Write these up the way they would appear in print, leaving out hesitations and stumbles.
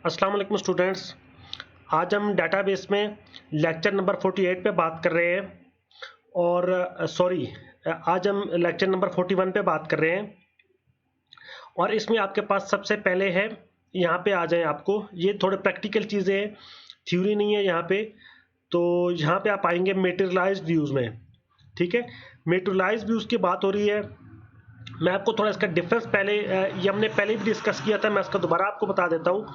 अस्सलाम वालेकुम स्टूडेंट्स। आज हम डेटाबेस में लेक्चर नंबर 48 पे बात कर रहे हैं और आज हम लेक्चर नंबर 41 पे बात कर रहे हैं। और इसमें आपके पास सबसे पहले है, यहाँ पे आ जाएं, आपको ये थोड़े प्रैक्टिकल चीज़ें हैं, थ्योरी नहीं है यहाँ पे। तो यहाँ पे आप आएंगे मेटेरियलाइज्ड व्यूज़ में। ठीक है, मेटेरियलाइज्ड व्यूज़ की बात हो रही है। मैं आपको थोड़ा इसका डिफरेंस ये हमने पहले भी डिस्कस किया था, मैं इसका दोबारा आपको बता देता हूँ।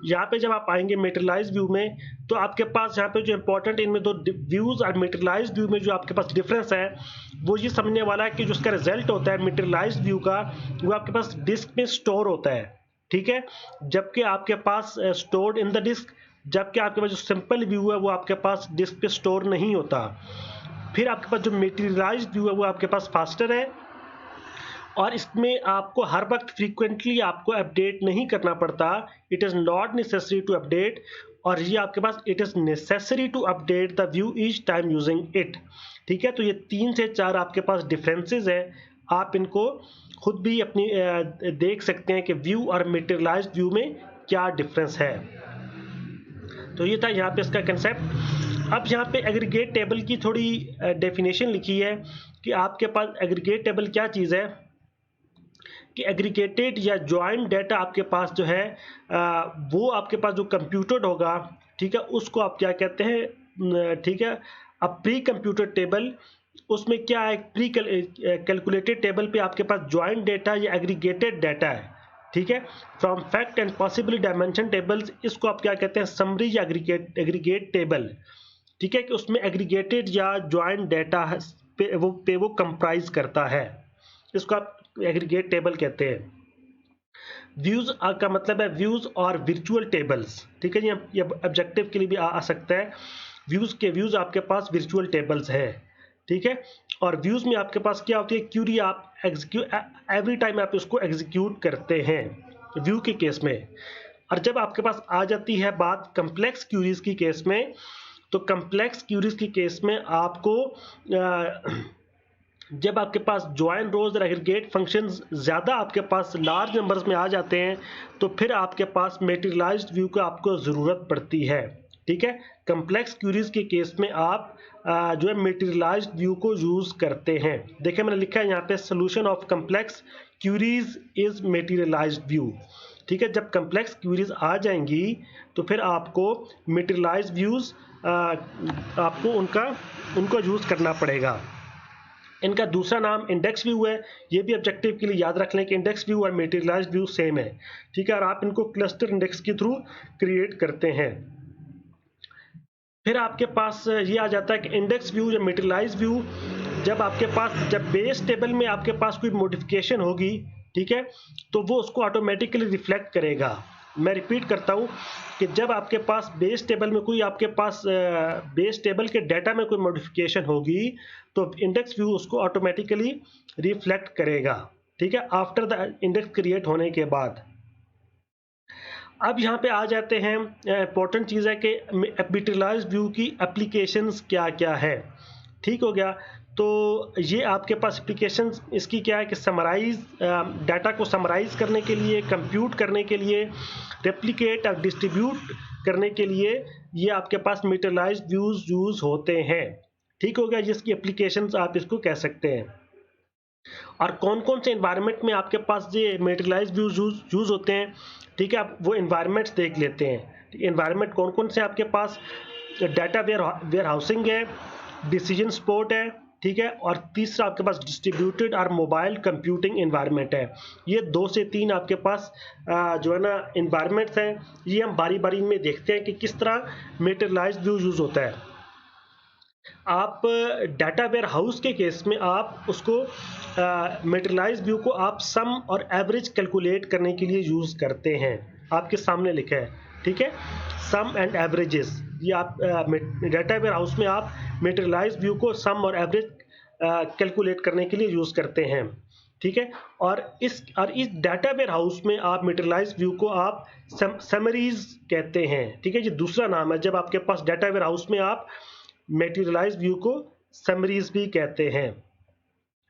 यहाँ पे जब आप आएंगे मेटेरियलाइज्ड व्यू में, तो आपके पास यहाँ पे जो इंपॉर्टेंट इनमें दो व्यूज और मेटेरियलाइज्ड व्यू में जो आपके पास डिफरेंस है वो ये समझने वाला है कि जो उसका रिजल्ट होता है मेटेरियलाइज्ड व्यू का, वो आपके पास डिस्क में स्टोर होता है। ठीक है, जबकि आपके पास स्टोर्ड इन द डिस्क, जबकि आपके पास जो सिंपल व्यू है वो आपके पास डिस्क पे स्टोर नहीं होता। फिर आपके पास जो मेटेरियलाइज्ड व्यू है वो आपके पास फास्टर है और इसमें आपको हर वक्त फ्रीक्वेंटली आपको अपडेट नहीं करना पड़ता। It is not necessary to update, और ये आपके पास it is necessary to update the view each time using it. ठीक है, तो ये 3 से 4 आपके पास डिफरेंसेस हैं। आप इनको खुद भी अपनी देख सकते हैं कि व्यू और मेटेरियलाइज्ड व्यू में क्या डिफरेंस है। तो ये था यहाँ पे इसका कंसेप्ट। अब यहाँ पे एग्रीगेट टेबल की थोड़ी डेफिनेशन लिखी है कि आपके पास एग्रीगेट टेबल क्या चीज़ है कि एग्रीगेटेड या जॉइंट डाटा आपके पास जो है वो आपके पास जो कंप्यूटेड होगा, ठीक है, उसको आप क्या कहते हैं, ठीक है, अब प्री कंप्यूटेड टेबल, उसमें क्या है, प्री कैलकुलेटेड टेबल पे आपके पास जॉइंट डाटा या एग्रीगेटेड डाटा है। ठीक है, from fact and possibly dimension tables, इसको आप क्या कहते हैं, समरी या एग्रीगेट टेबल। ठीक है, कि उसमें एग्रीगेटेड या जॉइंट डाटा पे वो कंप्राइज करता है, इसको आप एग्रीगेट टेबल कहते हैं। व्यूज का मतलब है व्यूज और वर्चुअल टेबल्स। ठीक है, ये ऑब्जेक्टिव के लिए भी आ सकता है। व्यूज आपके पास वर्चुअल टेबल्स है। ठीक है, और व्यूज में आपके पास क्या होती है, क्यूरी आप एवरी टाइम आप उसको एग्जीक्यूट करते हैं व्यू के केस में। और जब आपके पास आ जाती है बात कम्प्लेक्स क्यूरीज की केस में, तो कम्प्लेक्स क्यूरीज की केस में आपको जब आपके पास ज्वाइन रोज और एग्रीगेट फंक्शंस ज़्यादा आपके पास लार्ज नंबर्स में आ जाते हैं, तो फिर आपके पास मेटेरियलाइज्ड व्यू की आपको ज़रूरत पड़ती है। ठीक है, कम्प्लेक्स क्यूरीज के केस में आप जो है मेटेरियलाइज्ड व्यू को यूज़ करते हैं। देखिए मैंने लिखा है यहाँ पे, solution of complex queries is materialised view. ठीक है, जब कम्प्लेक्स क्यूरीज आ जाएंगी तो फिर आपको मेटेरियलाइज्ड व्यूज़ आपको उनको यूज़ करना पड़ेगा। इनका दूसरा नाम इंडेक्स व्यू है। ये भी ऑब्जेक्टिव के लिए याद रख लें कि इंडेक्स व्यू और मेटेरियलाइज्ड व्यू सेम है। ठीक है, और आप इनको क्लस्टर इंडेक्स के थ्रू क्रिएट करते हैं। फिर आपके पास ये आ जाता है कि इंडेक्स व्यू या मेटेरियलाइज्ड व्यू, जब बेस टेबल में आपके पास कोई मॉडिफिकेशन होगी, ठीक है, तो वो उसको ऑटोमेटिकली रिफ्लेक्ट करेगा। मैं रिपीट करता हूँ कि जब आपके पास बेस टेबल में बेस टेबल के डाटा में कोई मॉडिफिकेशन होगी तो इंडेक्स व्यू उसको ऑटोमेटिकली रिफ्लेक्ट करेगा। ठीक है, आफ्टर द इंडेक्स क्रिएट होने के बाद। अब यहाँ पे आ जाते हैं, इंपॉर्टेंट चीज़ है कि मेटेरियलाइज्ड व्यू की एप्लीकेशंस क्या क्या है। ठीक हो गया, तो ये आपके पास एप्लीकेशंस इसकी क्या है कि डाटा को समराइज करने के लिए, कंप्यूट करने के लिए, रेप्लिकेट और डिस्ट्रीब्यूट करने के लिए ये आपके पास मेटेरियलाइज्ड व्यूज यूज होते हैं। ठीक हो गया, जिसकी एप्लीकेशंस आप इसको कह सकते हैं। और कौन कौन से इन्वायरमेंट में आपके पास ये मेटेरियलाइज्ड व्यूज यूज होते हैं, ठीक है, आप वो इन्वायरमेंट्स देख लेते हैं। इन्वायरमेंट कौन कौन से आपके पास, डाटा वेयर हाउसिंग है, डिसीजन सपोर्ट है, ठीक है, और तीसरा आपके पास डिस्ट्रीब्यूटेड और मोबाइल कंप्यूटिंग इन्वायरमेंट है। ये 2 से 3 आपके पास जो है ना इन्वायरमेंट्स हैं। ये हम बारी बारी में देखते हैं कि किस तरह मेटेरियलाइज्ड व्यू यूज होता है। आप डाटा वेयर हाउस के केस में आप उसको मेटेरियलाइज्ड व्यू को आप सम और एवरेज कैलकुलेट करने के लिए यूज करते हैं। आपके सामने लिखा है, ठीक है, सम एंड एवरेजेस। ये आप डाटा वेयर हाउस में आप मेटेरियलाइज्ड व्यू को सम और एवरेज कैलकुलेट करने के लिए यूज करते हैं। ठीक है, और इस डाटा वेयर हाउस में आप मेटेरियलाइज्ड व्यू को आप समरीज कहते हैं। ठीक है, ये दूसरा नाम है। जब आपके पास डाटा वेयर हाउस में आप मेटेरियलाइज्ड व्यू को समरीज भी कहते हैं।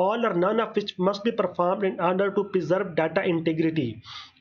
all or none of which must be performed in order to preserve data integrity.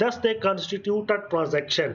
thus they constitute a transaction.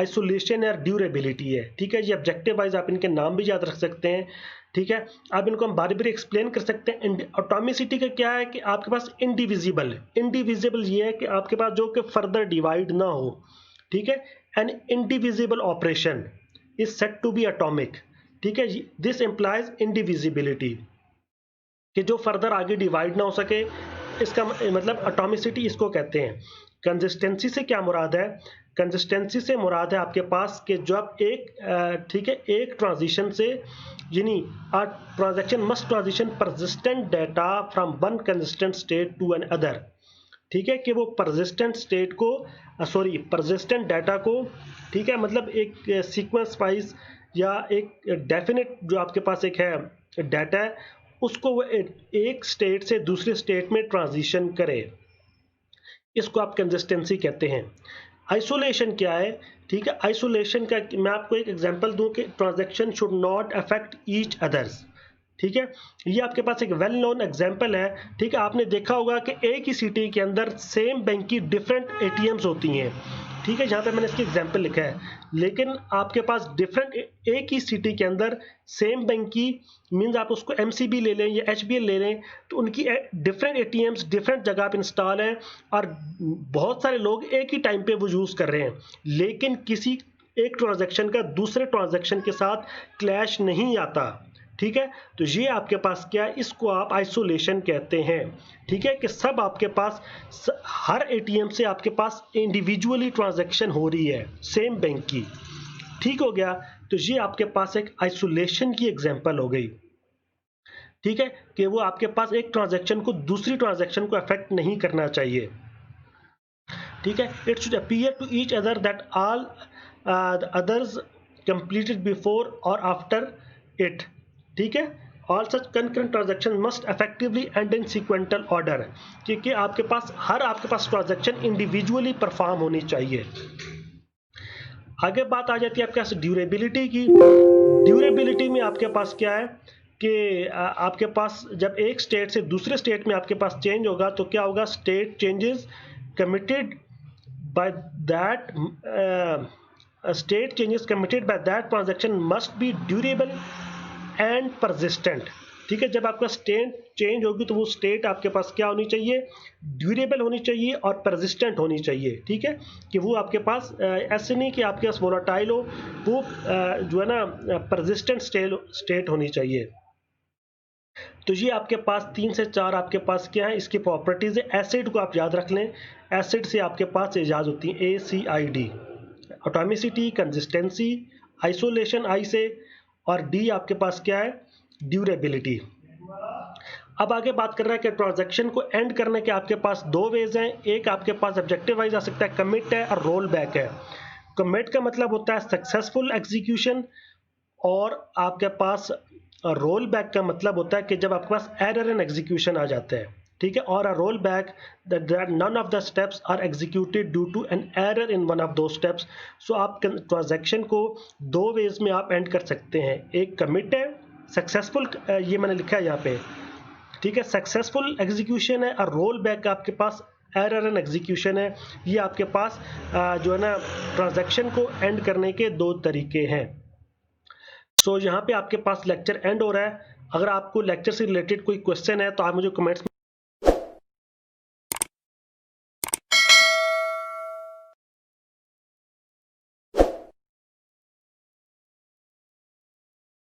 Isolation और ड्यूरेबिलिटी है। ठीक है, ये ऑब्जेक्टिव वाइज आप इनके नाम भी याद रख सकते हैं। ठीक है, अब इनको हम बारी बारी एक्सप्लेन कर सकते हैं। एटॉमिसिटी का क्या है कि आपके पास इंडिविजिबल, इंडिविजिबल ये है कि आपके पास जो कि फर्दर डिवाइड ना हो। ठीक है, an indivisible operation is said to be atomic. ठीक है, दिस इंप्लाइज इंडिविजिबिलिटी, कि जो फर्दर आगे डिवाइड ना हो सके, इसका मतलब एटॉमिसिटी इसको कहते हैं। कंसिस्टेंसी से क्या मुराद है? कंसिस्टेंसी से मुराद है आपके पास कि जो आप एक ठीक है, एक ट्रांजिशन से, यानी a transaction must transition persistent data from one consistent state to an other। ठीक है, कि वो persistent state को persistent data को, ठीक है, मतलब एक सीक्वेंस वाइज या एक डेफिनेट जो आपके पास एक है डाटा है, उसको वो एक स्टेट से दूसरे स्टेट में ट्रांजिशन करे, इसको आप कंसिस्टेंसी कहते हैं। आइसोलेशन क्या है? ठीक है, आइसोलेशन का मैं आपको एक एग्जांपल दूं कि transaction should not affect each others. ठीक है, ये आपके पास एक वेल नोन एग्जांपल है। ठीक है, आपने देखा होगा कि एक ही सिटी के अंदर सेम बैंक की डिफरेंट एटीएम्स होती हैं। ठीक है, जहाँ पे मैंने इसकी एग्जांपल लिखा है, लेकिन आपके पास डिफरेंट एक ही सिटी के अंदर सेम बैंक की मीन्स आप उसको एमसीबी ले लें या एचबीएल ले लें, तो उनकी डिफरेंट एटीएम्स डिफरेंट जगह पे इंस्टॉल हैं और बहुत सारे लोग एक ही टाइम पे वो यूज़ कर रहे हैं, लेकिन किसी एक ट्रांजैक्शन का दूसरे ट्रांजैक्शन के साथ क्लैश नहीं आता। ठीक है, तो ये आपके पास क्या है, इसको आप आइसोलेशन कहते हैं। ठीक है, कि सब आपके पास हर एटीएम से आपके पास इंडिविजुअली ट्रांजैक्शन हो रही है सेम बैंक की। ठीक हो गया, तो ये आपके पास एक आइसोलेशन की एग्जांपल हो गई। ठीक है, कि वो आपके पास एक ट्रांजैक्शन को दूसरी ट्रांजैक्शन को अफेक्ट नहीं करना चाहिए। ठीक है, it should appear to each other that all others completed before और आफ्टर इट। ठीक है, all such concurrent transaction must effectively and in sequential order, क्योंकि आपके पास ट्रांजैक्शन इंडिविजुअली परफॉर्म होनी चाहिए। आगे बात आ जाती है आपके पास ड्यूरेबिलिटी की। ड्यूरेबिलिटी में आपके पास क्या है कि आपके पास जब एक स्टेट से दूसरे स्टेट में आपके पास चेंज होगा तो क्या होगा, state changes committed by that transaction must be durable and persistent. ठीक है, जब आपका स्टेट चेंज होगी तो वो स्टेट आपके पास क्या होनी चाहिए, ड्यूरेबल होनी चाहिए और परसिस्टेंट होनी चाहिए। ठीक है, कि वो आपके पास ऐसे नहीं कि आपके पास वोलाटाइल हो, वो जो है ना परसिस्टेंट स्टेट होनी चाहिए। तो ये आपके पास 3 से 4 आपके पास क्या है, इसकी प्रॉपर्टीज है। एसिड को आप याद रख लें, एसिड से आपके पास इजाज होती है ACID, एटॉमिसिटी, कंसिस्टेंसी, आइसोलेशन आई से, और डी आपके पास क्या है, ड्यूरेबिलिटी। अब आगे बात कर रहा है कि ट्रांजैक्शन को एंड करने के आपके पास 2 वेज हैं। एक आपके पास ऑब्जेक्टिव वाइज आ सकता है, कमिट है और रोल बैक है। कमिट का मतलब होता है सक्सेसफुल एग्जीक्यूशन, और आपके पास रोल बैक का मतलब होता है कि जब आपके पास एरर इन एग्जीक्यूशन आ जाता है। ठीक है, और a roll back that none of the steps are executed due to an error in one of those steps। सो आप ट्रांजैक्शन को 2 वेज में आप एंड कर सकते हैं। एक कमिट है, सक्सेसफुल, ये मैंने लिखा है यहाँ पे। ठीक है, सक्सेसफुल एग्जीक्यूशन है, और रोल बैक आपके पास एरर इन एग्जीक्यूशन है। ये आपके पास जो है ना ट्रांजैक्शन को एंड करने के 2 तरीके हैं। सो यहाँ पे आपके पास लेक्चर एंड हो रहा है। अगर आपको लेक्चर से रिलेटेड कोई क्वेश्चन है तो आप मुझे कमेंट्स